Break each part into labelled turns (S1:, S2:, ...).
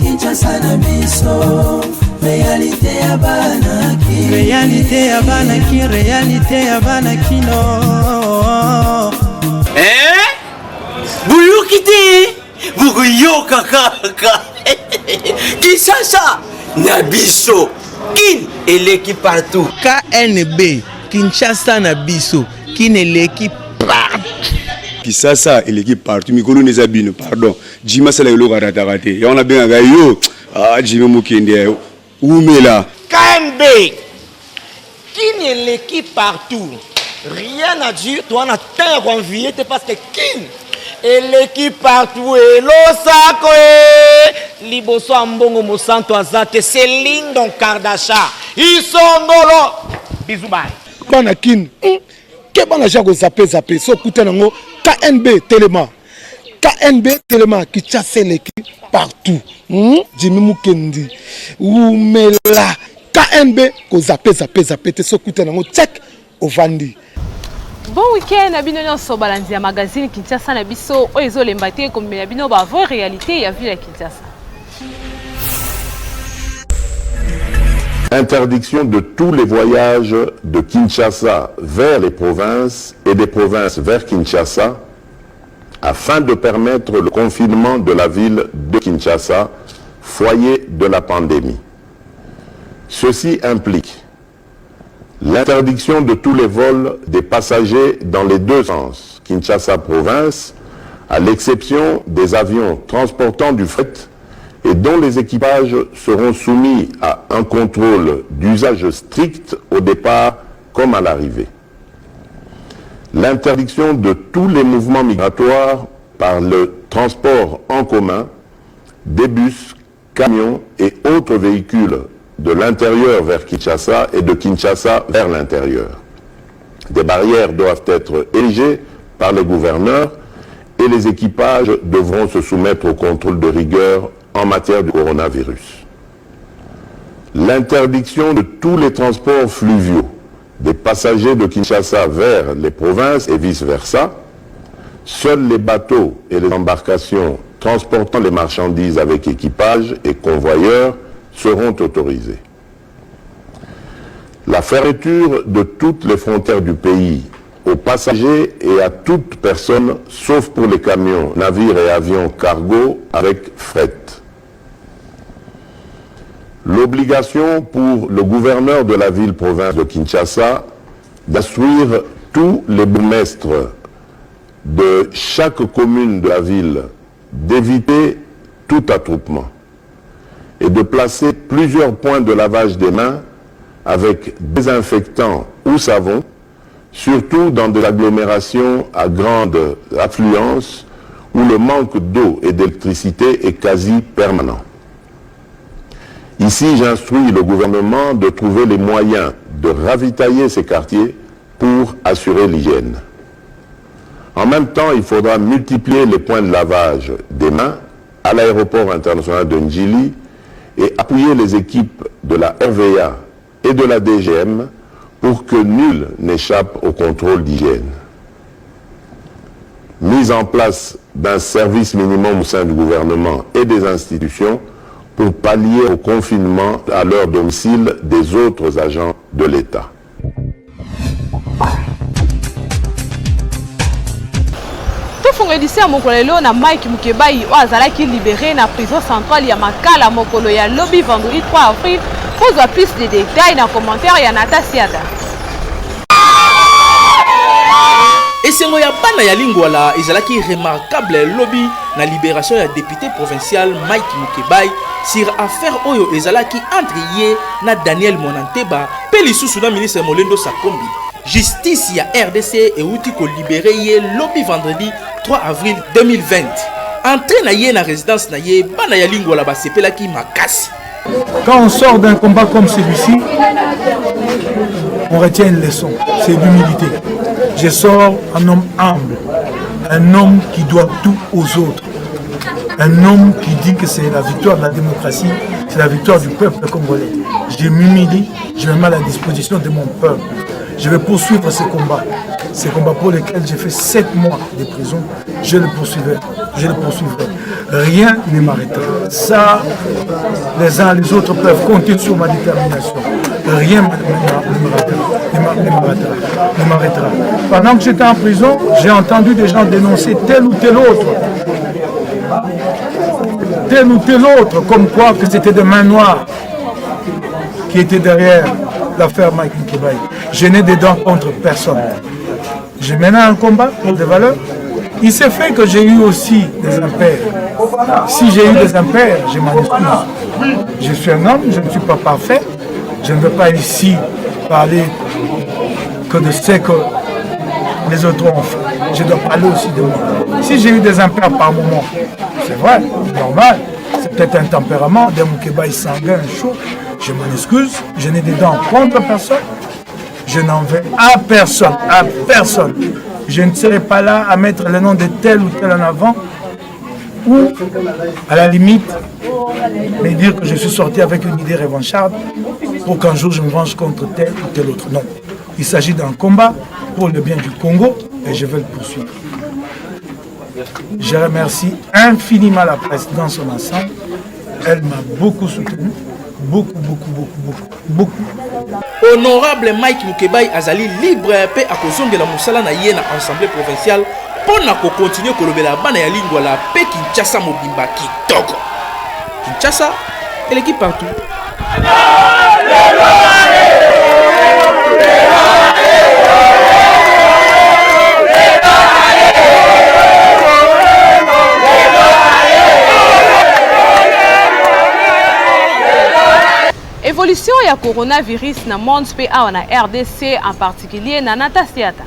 S1: Kinshasa na biso réalité ya banaki réalité ya banaki réalité ya banaki no
S2: buyukite bukuyoka kaka Kinshasa na biso kin eleki partout
S3: KNB Kinshasa na biso kin eleki partout
S4: Kinshasa eleki partout mikolo neza bino pardon Jima sala yolo karatakate ya on a bien yo Jima mukende umela
S5: KNB kin eleki partout rien à dire toi na terre envié parce que kin eleki partout et losako liboso ambongo mosanto azate Céline Don Kardasha isongolo bisous bye
S6: bana kin ke bana jako zape so kuta nango KNB Telema qui chasse l'équipe partout Jimmy Mukendi umela KNB ko zape te so kuta nango check ovandi.
S7: Bon week-end, abino nyonso balanzi ya magazine Kinshasa na biso oyezo lembate comme abino ba vraie réalité ya ville à Kinshasa.
S8: Interdiction de tous les voyages de Kinshasa vers les provinces et des provinces vers Kinshasa afin de permettre le confinement de la ville de Kinshasa, foyer de la pandémie. Ceci implique l'interdiction de tous les vols des passagers dans les deux sens, Kinshasa province, à l'exception des avions transportant du fret et dont les équipages seront soumis à un contrôle d'usage strict au départ comme à l'arrivée. L'interdiction de tous les mouvements migratoires par le transport en commun, des bus, camions et autres véhicules de l'intérieur vers Kinshasa et de Kinshasa vers l'intérieur. Des barrières doivent être érigées par les gouverneurs et les équipages devront se soumettre au contrôle de rigueur en matière de coronavirus. L'interdiction de tous les transports fluviaux des passagers de Kinshasa vers les provinces et vice-versa. Seuls les bateaux et les embarcations transportant les marchandises avec équipage et convoyeurs seront autorisés. La fermeture de toutes les frontières du pays aux passagers et à toute personne, sauf pour les camions, navires et avions cargo avec fret. L'obligation pour le gouverneur de la ville-province de Kinshasa d'instruire tous les bourgmestres de chaque commune de la ville d'éviter tout attroupement et de placer plusieurs points de lavage des mains avec désinfectant ou savon, surtout dans des agglomérations à grande affluence où le manque d'eau et d'électricité est quasi permanent. Ici, j'instruis le gouvernement de trouver les moyens de ravitailler ces quartiers pour assurer l'hygiène. En même temps, il faudra multiplier les points de lavage des mains à l'aéroport international de Njili et appuyer les équipes de la RVA et de la DGM pour que nul n'échappe au contrôle d'hygiène. Mise en place d'un service minimum au sein du gouvernement et des institutions pour pallier au confinement à leur domicile des autres agents de l'État.
S7: Fongolisi ya mokolo lelo na Mike Mukebai o azalaki libéré na prison centrale ya Makala mokolo ya lobby vendredi 3 avril. Pose plus de détails dans commentaire ya Natasiada.
S9: Esengo ya bana ya lingwala ezalaki remarquable lobby na libération ya député provincial Mike Mukebai sur affaire oyo ezalaki entre ye na Daniel Monanteba pe lisusu na ministre Molendo Sakombi. Justice ya RDC euti ko libéré ye lobby vendredi 3 avril 2020. Entré na ye na résidence na ye bana ya lingwala ba sepelaki makasi.
S10: Quand on sort d'un combat comme celui-ci, on retient une leçon, c'est l'humilité. Je sors un homme humble, un homme qui doit tout aux autres, un homme qui dit que c'est la victoire de la démocratie, c'est la victoire du peuple congolais. Je m'humilie, je me mets à la disposition de mon peuple. Je vais poursuivre ces combats pour lesquels j'ai fait 7 mois de prison. Je le poursuivrai. Rien ne m'arrêtera. Ça, les uns les autres peuvent compter sur ma détermination. Rien ne m'arrêtera. Pendant que j'étais en prison, j'ai entendu des gens dénoncer tel ou tel autre. Comme quoi que c'était des mains noires qui étaient derrière l'affaire Mike Mukebai. Je n'ai des dents contre personne. Je menais un combat pour des valeurs. Il s'est fait que j'ai eu aussi des impairs. Si j'ai eu des impairs, je m'en excuse. Je suis un homme, je ne suis pas parfait. Je ne veux pas ici parler que de ce que les autres ont fait. Je dois parler aussi de moi. Si j'ai eu des impairs par moment, c'est vrai, normal. C'est peut-être un tempérament, des Mukebai sanguin, chaud. Je m'en excuse. Je n'ai des dents contre personne. Je n'en veux à personne. Je ne serai pas là à mettre le nom de tel ou tel en avant ou, à la limite, me dire que je suis sorti avec une idée revancharde pour qu'un jour je me venge contre tel ou tel autre. Non. Il s'agit d'un combat pour le bien du Congo et je vais le poursuivre. Je remercie infiniment la presse dans son ensemble. Elle m'a beaucoup soutenu. Beaucoup.
S9: Honorable Mike Mukebai azali libre pe akozongela musala na ye na assemblée provinciale pona ko continuer kolobela bana ya lingwa la pe Kinshasa mobimba kitoko. Kinshasa et l'équipe partout.
S7: Évolution ya coronavirus na monde pe a na RDC en particulier na Natasiata.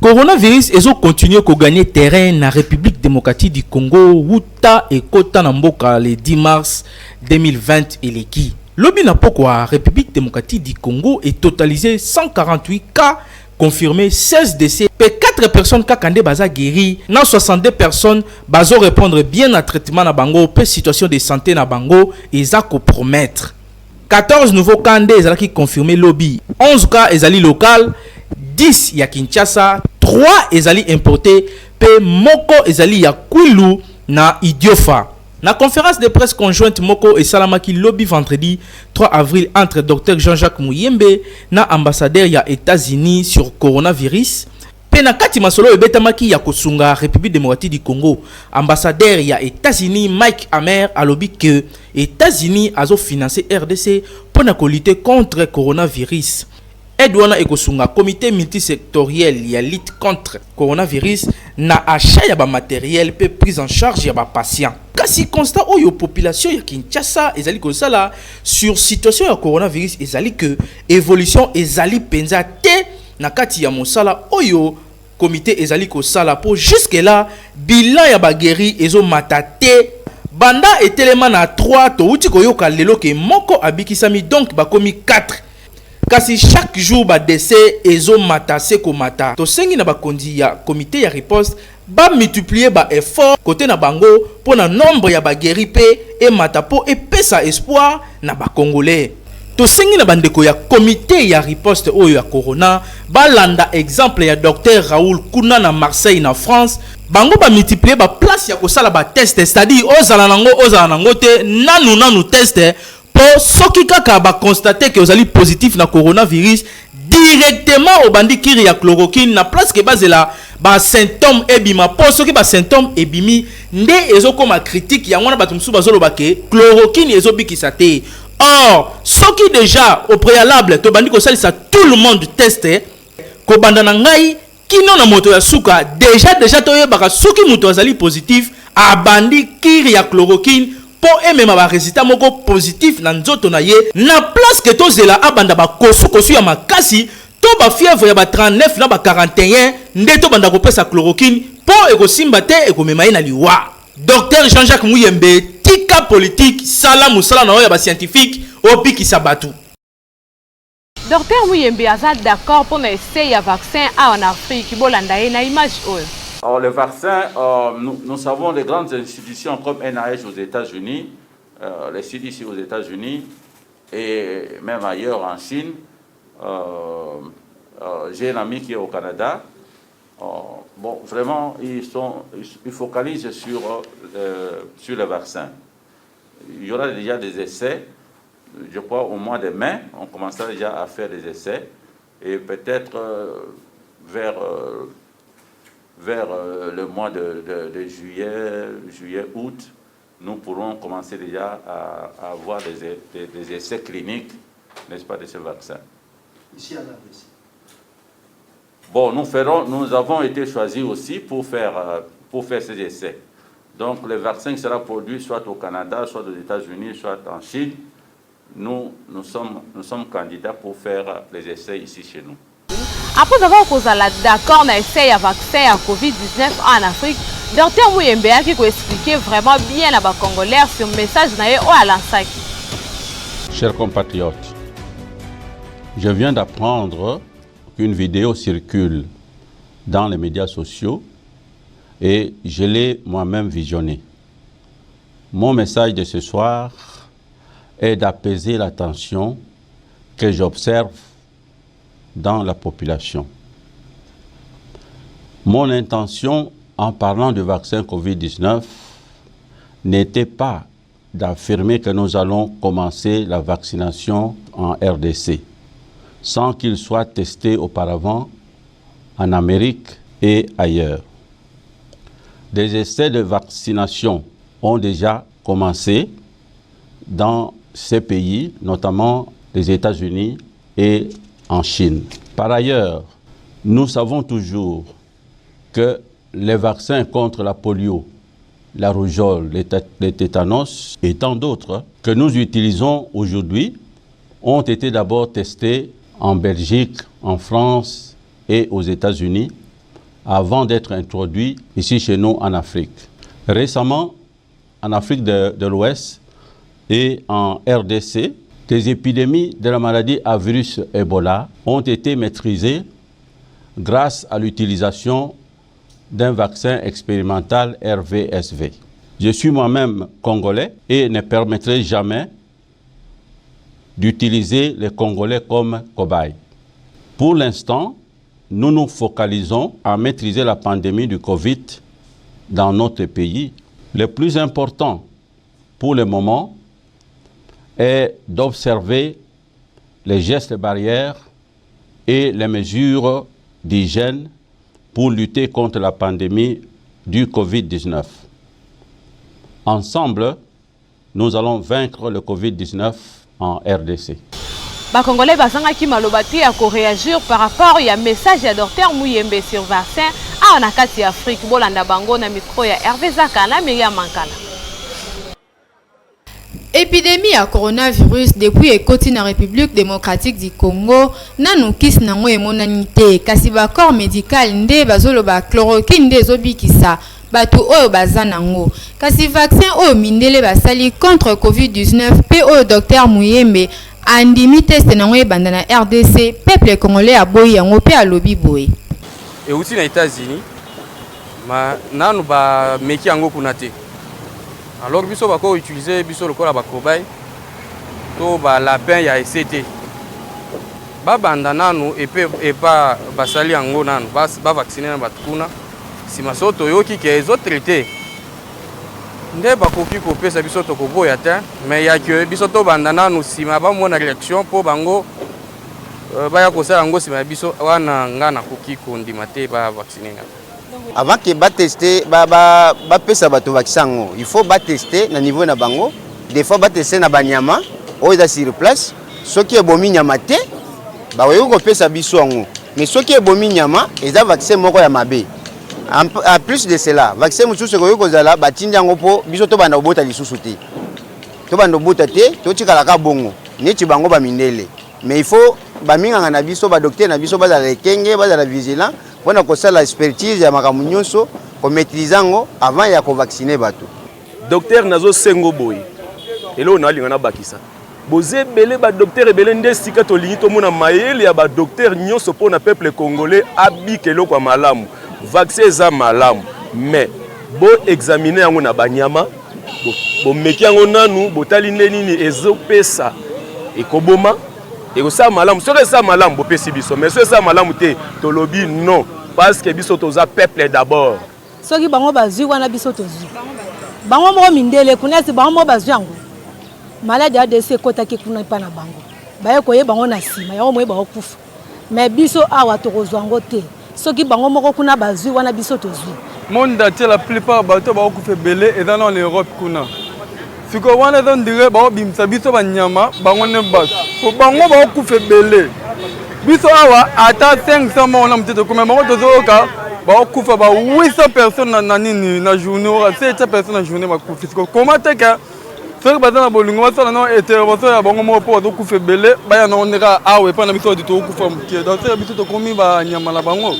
S9: Coronavirus ezo continuer ko gagner terrain na République démocratique du Congo wuta et kota na mboka le 10 mars 2020 eleki. Lobi na pokwa République démocratique du Congo est totalisé 148 cas confirmés, 16 décès, et 4 personnes kakande baza guéri, na 62 personnes bazo répondre bien à traitement na bango, pe situation de santé na bango, eza ko promettre. 14 nouveaux cas ezalaki confirmés lobby, 11 cas ezali local, 10 ya Kinshasa, 3 ezali importé, pe moko ezali ya Kwilu na Idiofa. La conférence de presse conjointe Moko et Salamaki lobby vendredi 3 avril entre Dr Jean-Jacques Muyembe na ambassadeur ya États-Unis sur coronavirus. Pena kati masolo ebetamaki ya kosunga République démocratique du Congo. Ambassadeur ya États-Unis Mike Hammer a lobby que États-Unis azo financé RDC pour lutter contre coronavirus. Edouana ekosunga comité multisectoriel ya lutte contre coronavirus na achat ya ba matériel pe prise en charge ya ba patient. Kasi constat oyo population ya Kinshasa ezali kosala sur situation ya coronavirus ezali que évolution ezali penza te na kati ya mosala oyo comité ezali kosala pour jusque là bilan ya ba guéri ezo matate banda etelema na 3 to uti koyoka lelo ke moko abikisami donc bakomi 4. Kasi chaque jour ba décès ezo mata seko mata to sengi na bakondi ya comité ya riposte ba multiplier ba effort côté na bango pour na nombre ya ba guéri pe et mata po et pesa espoir na ba congolais to sengi na bandeko ya comité ya riposte oyo ya corona ba landa exemple ya docteur Raoul Kuna na Marseille na France bango ba multiplier ba place ya ko sala ba test c'est-à-dire ozala nango te nanu test pour soki kaka ba constater que ozali positif na coronavirus directement au bandi kiri ya chloroquine na place que bazela ba symptôme ebima pour soki ba symptôme ebimi nde ezokoma critique ya ngwana bato musu bazoloba ke chloroquine ezobikisa te. Or soki déjà au préalable to bandi ko salisa tout le monde teste ko banda na ngai kino na moto ya suka déjà to yebaka soki moto azali positif a bandi kiri ya chloroquine pour aimer ma résultat moko positif na nzoto na ye na place que tozela abanda ba kosu ya makasi to ba fièvre ya ba 39 na ba 41 nde to banda ko pesa chloroquine pour ekosimba te ekomema ye na liwa. Docteur Jean-Jacques Muyembe tika politique sala musala na ya ba scientifique opikisa batu.
S7: Docteur Muyembe aza d'accord pour na essai ya vaccin en Afrique bolanda ye na image oyo.
S11: Alors, le vaccin, nous savons les grandes institutions comme NIH aux États-Unis, les CDC aux États-Unis et même ailleurs en Chine j'ai un ami qui est au Canada. Bon, vraiment, ils focalisent sur le vaccin. Il y aura déjà des essais. Je crois au mois de mai, on commencera déjà à faire des essais. Et peut-être vers le mois de juillet, août, nous pourrons commencer déjà à avoir des essais cliniques, n'est-ce pas, de ce vaccin.
S1: Ici à la RDC.
S11: Bon, nous avons été choisis aussi pour faire ces essais. Donc, le vaccin sera produit soit au Canada, soit aux États-Unis, soit en Chine. Nous sommes candidats pour faire les essais ici chez nous.
S7: Après avoir causé d'accord dans l'essai à vaccin à Covid-19 en Afrique, Dr Muyembe qui peut expliquer vraiment bien à les Congolais sur le message à Lansaki.
S12: Chers compatriotes, je viens d'apprendre qu'une vidéo circule dans les médias sociaux et je l'ai moi-même visionnée. Mon message de ce soir est d'apaiser la tension que j'observe dans la population. Mon intention en parlant du vaccin Covid-19 n'était pas d'affirmer que nous allons commencer la vaccination en RDC sans qu'il soit testé auparavant en Amérique et ailleurs. Des essais de vaccination ont déjà commencé dans ces pays, notamment les États-Unis et en Chine. Par ailleurs, nous savons toujours que les vaccins contre la polio, la rougeole, les tétanos et tant d'autres que nous utilisons aujourd'hui ont été d'abord testés en Belgique, en France et aux États-Unis avant d'être introduits ici chez nous en Afrique. Récemment, en Afrique de l'Ouest et en RDC, des épidémies de la maladie à virus Ebola ont été maîtrisées grâce à l'utilisation d'un vaccin expérimental RVSV. Je suis moi-même congolais et ne permettrai jamais d'utiliser les Congolais comme cobayes. Pour l'instant, nous nous focalisons à maîtriser la pandémie du Covid dans notre pays. Le plus important pour le moment est d'observer les gestes barrières et les mesures d'hygiène pour lutter contre la pandémie du Covid-19. Ensemble, nous allons vaincre le Covid-19 en RDC.
S7: Les Congolais bazangaki malobati à réagir par rapport à message de Dr Muyembe sur vaccin à Nakati Afrique bolanda bango na micro ya Hervé Zaka na Myriam Mankala.
S13: Épidémie à coronavirus depuis ekoti na République démocratique du Congo nanu kis nango emonanité kasi ba corps médical nde bazoloba chloroquine nde ezobikisa batu oyo baza nango kasi vaccin oyo mindele basali contre Covid-19 pe oyo Dr Muyembe andimi test nango ebanda na RDC peuple congolais aboyi yango pe alobi boye
S14: et aussi na États-Unis ma nanu ba meki yango kuna te. Alors biso bako utiliser biso lokola ba cobaye to ba lapin ya ECT ba banda nanu et pas basali yango nanu ba vacciner na batukuna si masoto yoki ke ezo traiter nde bakoki kopesa biso to koboya te mais ya que biso to banda nanu sima ba mona réaction po bango ba ya kosala yango sima biso wana ngana koki kondima te ba vacciner nga.
S15: Avant que ba tester pesa bato vaccin il faut ba tester na niveau na bango des fois ba tester na banyama oyo sur place soki ebomi nyama te ba weyo ko pesa biso ngo mais soki ebomi nyama eza vaccin moko ya mabe en plus de cela vaccin mususu ko yoko zala batindi yango po biso to banda obota lisusu te to banda obota te to tikala ka bongo neti bango ba mindele mais il faut ba minga na biso ba docteur na biso ba za lekenge ba za vigilant pour la expertise ya makambo nyonso ko maîtriser ngo avant ya ko vacciner bato.
S16: Docteur nazo sengo boy. Elo na linga na bakisa. Boze belé ba docteur belé ndesika to lingi to mona mayele ya ba docteur nyonso pour na peuple congolais abikelo kwa malamu. Vaccin za malamu mais bo examiner yango na banyama bo meki yango nanu botali nini ezopesa ekoboma Et que ça malam, ce que ça malam, bo pesi biso, mais ce ça malam te tolobi non parce que biso toza peuple d'abord.
S17: Soki bango bazui wana biso tozu. Bango mo mindele kunesi bango mo bazui yango. Malade ya dese kota ki kuna pa na bango. Baye koye bango na sima, ya mo ba okufa. Mais biso awa tokozwa ngo te. Soki bango moko kuna bazui wana biso tozu.
S14: Monde entier la plupart bato ba okufa belé et dans l'Europe kuna. Siko wana don dire ba bimsa biso banyama bango ne bas. Ko bango ba okufa belé. Biso awa ata 500 mona mteto kuma bango tozoka ba okufa ba 800 personnes na nini na journée ora 700 personnes na journée ba kufa. Siko comment te ka ceux qui bazana bolingo basala non intervention ya bango moko po tokufa belé ba ya non ndeka awe pa na biso de tokufa mkie. Donc biso to komi ba nyama la bango.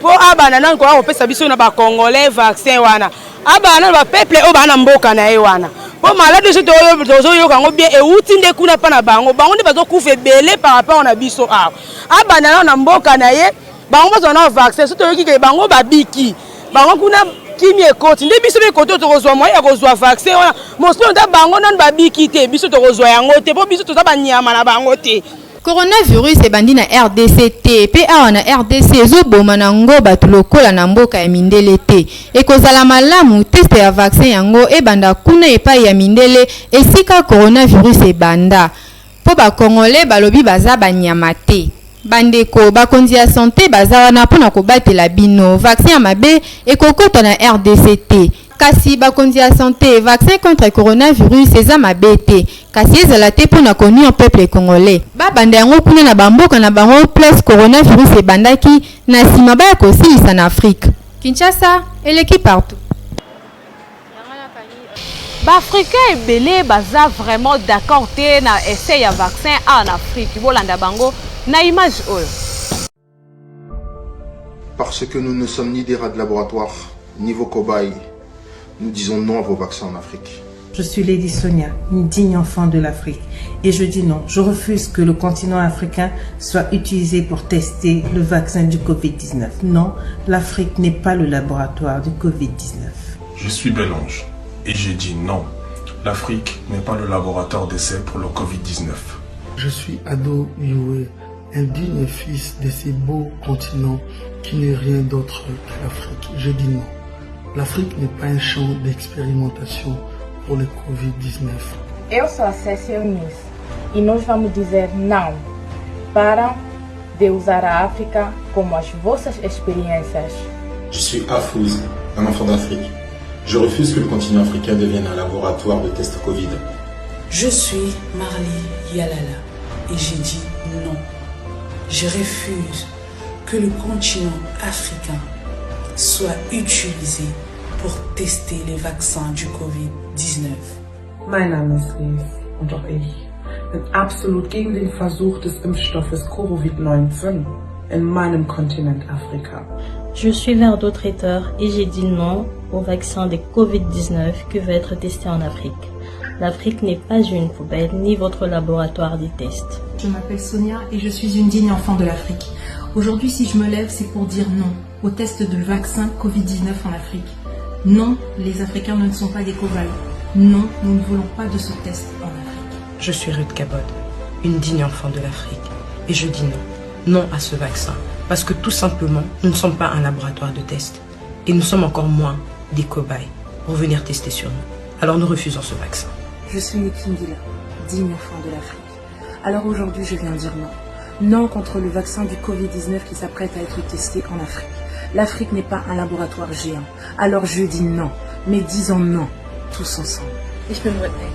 S17: Po abana nan ko apesa biso na ba congolais vaccin wana abana ba peuple o bana mboka na ye wana po malade je tozo yo kango bien e uti nde kuna pa na bango nde bazo kufa belé par rapport na biso abana na mboka na ye bango bazo na vaccin so to yoki ke bango babiki bango kuna kimi ekoti nde biso be koto to kozwa moya ya kozwa vaccin wana mospo nda bango nan babiki te biso to kozwa yango te po biso to za banyama na bango te.
S13: Coronavirus ebandi na RDC pe awa na RDC ezoboma nango bato lokola na mboka ya mindele te ekozala malamu teste ya vaccin yango ebanda kuna epai ya mindele esika coronavirus ebanda po bakongole balobi baza banyama te bandeko bakonzi ya santé baza wana mpona kobatela bino vaccin ya mabe ekokota na RDC te kasi bakonzi ya santé vaccin contre coronavirus eza mabe te kasi ezala te mpona konnuire peuple congolais babanda yango kuna na bamboka na bango place coronavirus ebandaki na nsima baya kosilisa na Afrique. Kinshasa eleki partout.
S7: Baafricain ebele baza vraiment d'accord te na essai ya vaccin en Afrique bolanda bango na image oyo.
S18: Parce que nous ne sommes ni des rats de laboratoire ni vos cobayes. Nous disons non à vos vaccins en Afrique.
S19: Je suis Lady Sonia, une digne enfant de l'Afrique. Et je dis non, je refuse que le continent africain soit utilisé pour tester le vaccin du Covid-19. Non, l'Afrique n'est pas le laboratoire du Covid-19.
S20: Je suis Belange et je dis non, l'Afrique n'est pas le laboratoire d'essai pour le Covid-19.
S6: Je suis Ado Youé, un digne fils de ces beaux continents qui n'est rien d'autre que l'Afrique. Je dis non. L'Afrique n'est pas un champ d'expérimentation pour le Covid-19.
S21: Eu sou a Cécia Eunice e nós vamos dizer não para de usar a África como as vossas experiências.
S22: Je suis Afouz, un enfant d'Afrique. Je refuse que le continent africain devienne un laboratoire de tests Covid.
S23: Je suis Marley Yalala et j'ai dit non. Je refuse que le continent africain soit utilisé pour tester les vaccins du Covid-19.
S19: Mein Name ist Lies und auch ich bin absolut gegen den Versuch des Impfstoffes Covid-19 in meinem Kontinent Afrika.
S24: Je suis verdotraiteur et j'ai dit non au vaccin de Covid-19 qui va être testé en Afrique. L'Afrique n'est pas une poubelle ni votre laboratoire de tests.
S25: Je m'appelle Sonia et je suis une digne enfant de l'Afrique. Aujourd'hui, si je me lève, c'est pour dire non au test de vaccin Covid-19 en Afrique. Non, les Africains ne sont pas des cobayes. Non, nous ne voulons pas de ce test en Afrique.
S19: Je suis Ruth Cabot, une digne enfant de l'Afrique. Et je dis non. Non à ce vaccin. Parce que tout simplement, nous ne sommes pas un laboratoire de test. Et nous sommes encore moins des cobayes pour venir tester sur nous. Alors nous refusons ce vaccin.
S25: Je suis Nikindila, digne enfant de l'Afrique. Alors aujourd'hui, je viens dire non. Non contre le vaccin du Covid-19 qui s'apprête à être testé en Afrique. L'Afrique n'est pas un laboratoire géant. Alors je dis non. Mais disons non, tous ensemble.
S26: Ich bin Whitney.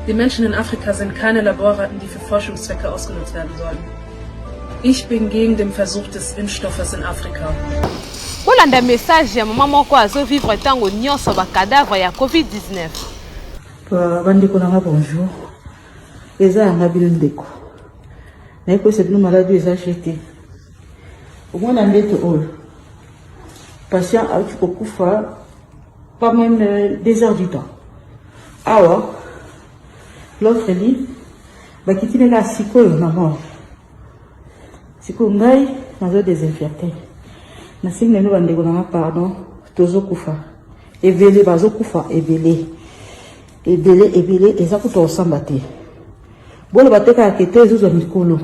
S26: Die Menschen in Afrika sind keine Laborratten, die für Forschungszwecke ausgenutzt werden sollen. Ich bin gegen den Versuch des Impfstoffes in Afrika.
S7: Bolanda message ya mama moko azovivre tango nyonso ba cadavre ya Covid-19.
S27: Bandeko nanga bonjour. Eza yanga bino ndeko. Na eko se bino maladie eza jeté. Au moins na ndete oyo. Patient a eu kokufa pas même 2 heures du temps. Awa l'autre dit bakitine la sikoyo na mort. Siko ngai nazo désinfecté. Na singa no bandeko nanga pardon tozo kufa. Ebele bazo kufa ebele. Ebele eza kuto osamba te. Bon, le bateau a quitté les autres Mikolo.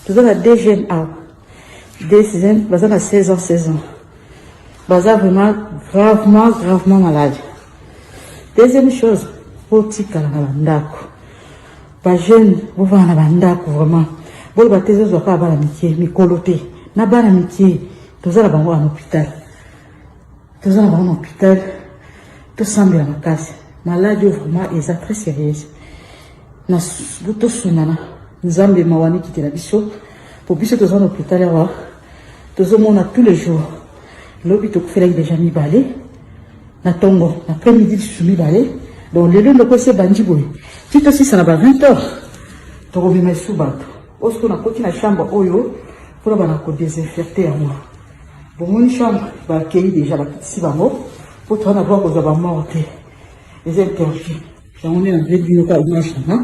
S27: Tout ça, deux jeunes à 16 ans. Baza vraiment gravement malade. Deuxième chose, petit kalandako. Ba jeune, vous va na bandako vraiment. Bon, ba tezo zo ka ba la mitié, mikoloté. Na ba la mitié, tout ça là ba en hôpital. Tout ça là ba en hôpital. Tout semble à ma casse. Maladie vraiment est très sérieuse. Na buto sunana. Nzambe mawani qui la biso. Pour biso tout ça en hôpital là. Tout ça on a tous les jours. L'hôpital fait là déjà mi balé. Na tongo, l'après-midi je suis balé. Donc le lundi ko se bandi boy. Tu te sais ça na ba 20h. To ko bima subato. Osko na koti na chambre oyo pour ba na ko désinfecter à moi. Bon mon chambre ba accueillir déjà la petite bango pour toi na voir ko za ba morte. Les interviews. On est en vidéo ka une chambre.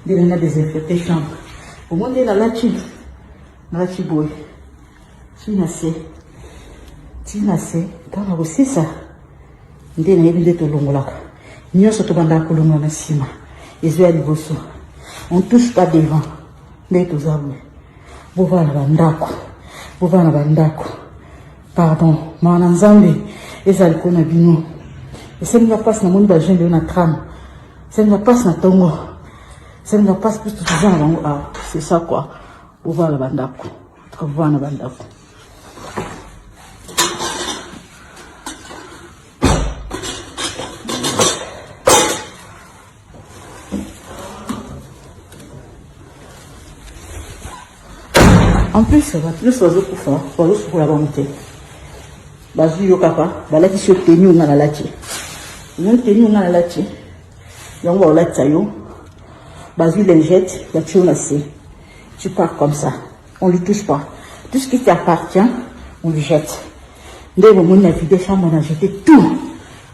S27: De la désinfecter chambre. Au moins de la chi boy. Tina se kana aussi ça. Ndena yebinde to longolaka. Nyoso to banda ko longola na sima. Ezo ya liboso. On touche pas devant. Mais to zabwe. Bovana bandako. Pardon, mana nzambe ezali ko na bino. Esenga passe na moni ba jeune na trame. Esenga passe na tongo. Esenga passe plus tout ça bango ah, c'est ça quoi. Bovana bandako. Bovana bandako. En plus, ça va plus oiseaux pour faire, oiseaux pour la volonté. Bazu yokapa, balaki sur tenu on a la lati. Non tenu on a la lati. Yango on la tayo. Bazu les jette, la tu on a c'est. Tu pars comme ça. On lui touche pas. Tout ce qui t'appartient, on lui jette. Dès le moment où on a vidé chambre, on a jeté tout.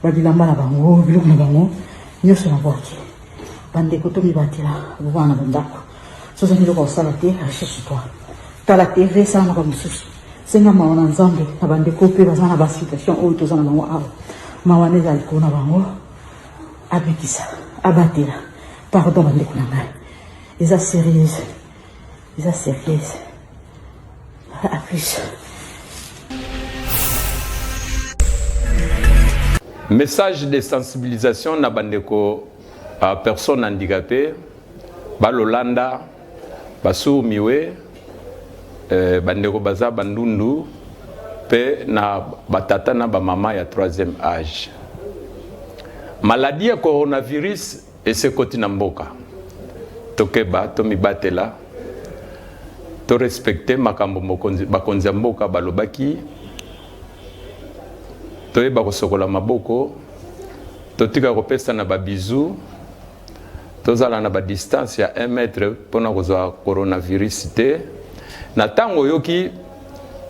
S27: Babilamba la bango, bilok na bango. Nyoso na boki. Bande koto mi batila, wana bandako. Soza ni loko salate, achète toi. T'as la TV, ça n'a pas de souci. C'est un moment ensemble, la bande de coupés, dans la situation où tous en avons à Mawanez Alco, n'a pas abikisa, abatela, pardon, bande de Kunama. Ils sont sérieuses. À plus.
S2: Message de sensibilisation na bandeko à personnes handicapées, Balolanda, Basu Miwe, bandeko baza bandundu, pe na batata na ba mama ya 3e âge. Maladie ya coronavirus ese koti na mboka. Tokeba, tomibatela, to respecte makambo bakonzi mboka balobaki, toyeba kosokola maboko, totika kopesa na babizu, tozala na ba distance ya 1 mètre pona kozwa coronavirus te. Na tango yoki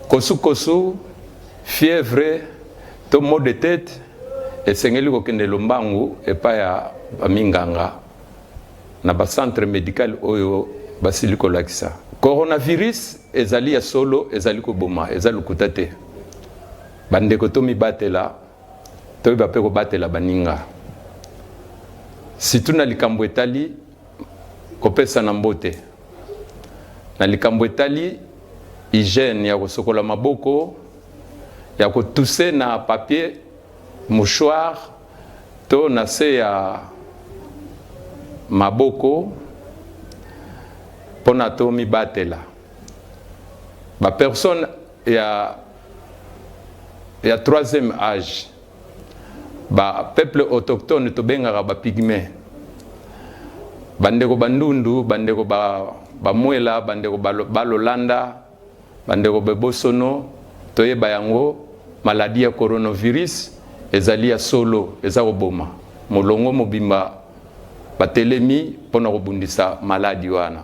S2: kosu fièvre to maux de tête esengeli kokende lombangu epa ya baminganga na ba centre médical oyo basili kolakisa. Coronavirus ezali ya solo, ezali koboma, ezali kutate. Bandeko to mibatela, to bape ko batela baninga. Situ na likambo etali kopesa na mbote. Na likambo etali hygiène ya kosokola maboko, ya kotuse na papier mouchoir to na se ya maboko pona to mibatela. Ba personne ya 3e âge, ba peuple autochtone to bengaka ba pygmée, bandeko bandundu, bandeko ba mwela, bandeko balolanda, bandeko bebosono, toyeba yango maladie ya coronavirus ezali ya solo, eza koboma. Molongo mobimba batelemi pona kobundisa maladie wana.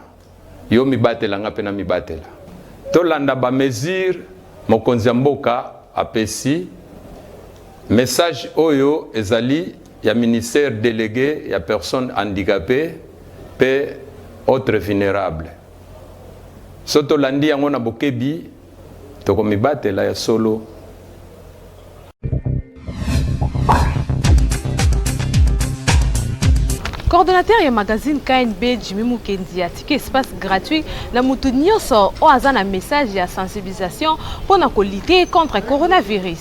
S2: Yo mibatela nga pena mibatela. Tolanda ba mesure mokonzi ya mboka apesi. Message oyo ezali ya ministère délégué ya personnes handicapées pe autres vulnérables. Soto landi yango na bokebi toko mibatela ya solo.
S7: Coordonnateur ya magazine KNB Jimmy Mukendi atiki espace gratuit na mutu nyonso o aza na message ya sensibilisation pour na lutter contre coronavirus.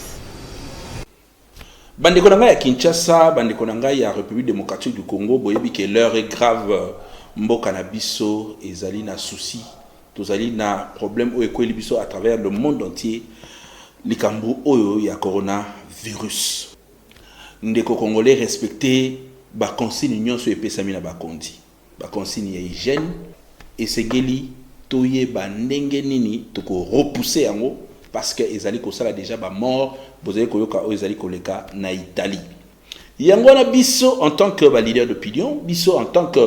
S1: Bandeko na ngai ya Kinshasa, bandeko na ngai ya République démocratique du Congo, boyebi que l'heure est grave, mboka na biso ezali na souci, tozali na problème o ekweli biso à travers le monde entier, likambo oyo ya coronavirus. Ndeko congolais respecter ba consigne nyonso epesami na bakondi. Ba consigne ya hygiène esengeli toye ba ndenge nini toko repousser yango parce que ezali kosala déjà ba mort, bozali koyoka o ezali koleka na Italie. Yango na biso en tant que ba leader d'opinion, biso en tant que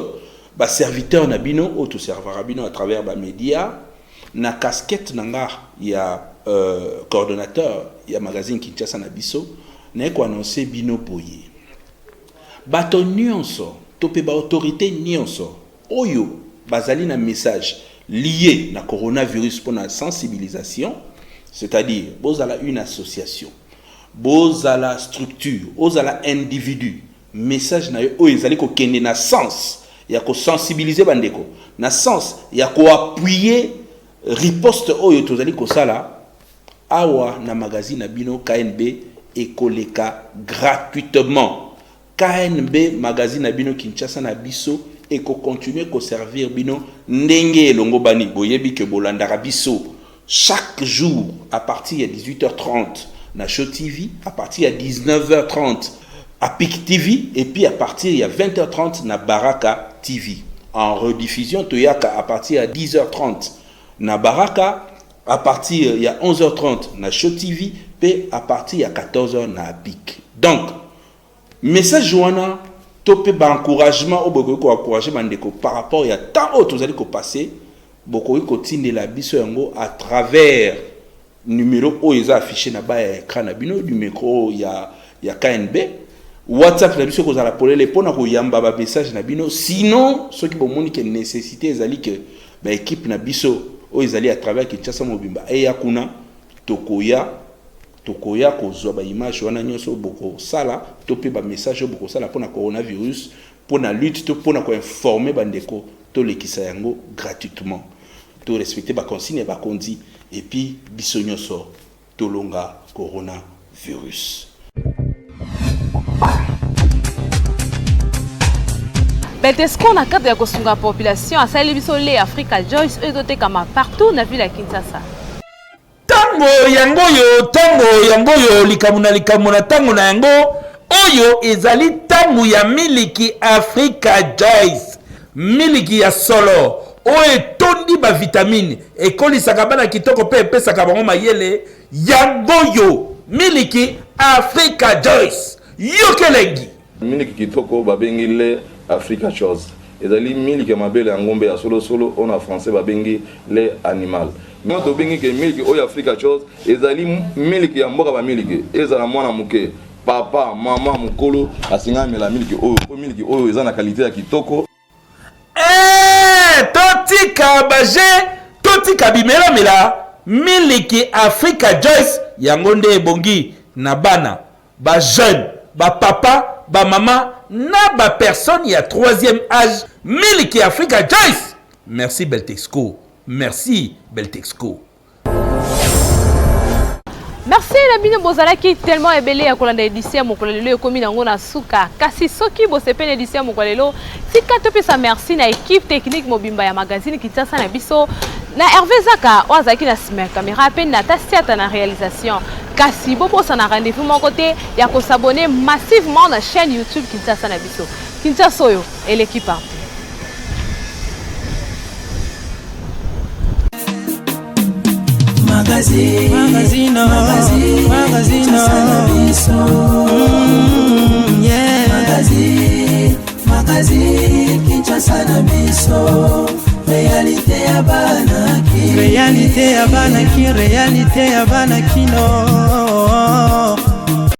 S1: ba serviteur na bino ou tout serveur bino à travers ba média na casquette nanga ya coordonnateur ya magazine Kinshasa na biso na ko annoncer bino boye. Bato nyonso tope ba autorité nyonso oyo bazali na message lié na coronavirus pour la sensibilisation, c'est-à-dire bozala une association, bozala structure, bozala individu, message na yo oyo ezali ko kende na sens ya ko sensibiliser bandeko, na sens ya ko appuyer riposte oyo tozali ko sala awa na magazine na bino KNB ekoleka gratuitement. KNB magazine na bino Kinshasa na biso et ko continuer ko servir bino ndenge elongo bani boyebi ke bolandaka biso chaque jour à partir de 18h30 na Show TV, à partir de 19h30 à PIC TV et puis à partir de 20h30 na Baraka TV. En rediffusion toyaka à partir de 10h30 na Baraka, à partir de 11h30 na Show TV et à partir de 14h na PIC. Donc message joana topé ba encouragement au boko ko encourager bandeko par rapport à tant autres allez ko passer boko ko tindela biso yango à travers numéro o eza affiché na ba écran na bino du micro ya KNB WhatsApp na biso ko za la polele pona ko yamba ba message na bino sinon ceux qui bomoni que nécessité ezali que ba équipe na biso o ezali à travers Kinshasa Mobimba et yakuna tokoya kozwa ba image wana nyonso boko sala topé ba message boko sala pona coronavirus pona lutte to pona ko informer bandeko to lekisa yango gratuitement to respecter ba consigne ba kondi et puis biso nyonso to longa coronavirus.
S7: Beltesco na cadre ya kosunga population asali biso le Africa Joyce ezote kama partout na ville ya Kinshasa.
S3: Tango yangoyo likamuna tango na yango oyo ezali tango ya miliki Africa Joyce miliki ya solo oyo tondi ba vitamine ekolisaka bana kitoko pe pesaka bango mayele yangoyo miliki Africa Joyce yokelengi
S4: miliki kitoko babengi le Africa Joyce ezali miliki mabele ya ngombe ya solo on a français babengi le animal. Nous avons que miliki oyo Africa Joyce ezali miliki ya mboka ba miliki ezala mwana muke papa mama mukolo asingami la miliki oyo eza na qualité ya kitoko.
S3: Totika baje totika bimela miliki Africa Joyce yango nde ebongi na bana ba jeune ba papa ba mama na ba personne ya 3e âge miliki Africa Joyce. Merci Beltexco. Merci Beltexco.
S7: Merci la bino bozala qui tellement ebele ya kolanda édition mokolelo ekomi nango na suka kasi soki bosepe édition mokolelo tika topesa merci na équipe technique mobimba ya magazine Kinshasa na biso na Hervé Zaka ozaki na sima caméra pe na tasiata na réalisation kasi bobosa na rendez-vous mon côté ya ko s'abonner massivement na chaîne YouTube Kinshasa na biso Kinshasa oyo et l'équipe
S5: Magazine Kinshasa na biso réalité ya banaki réalité ya banaki no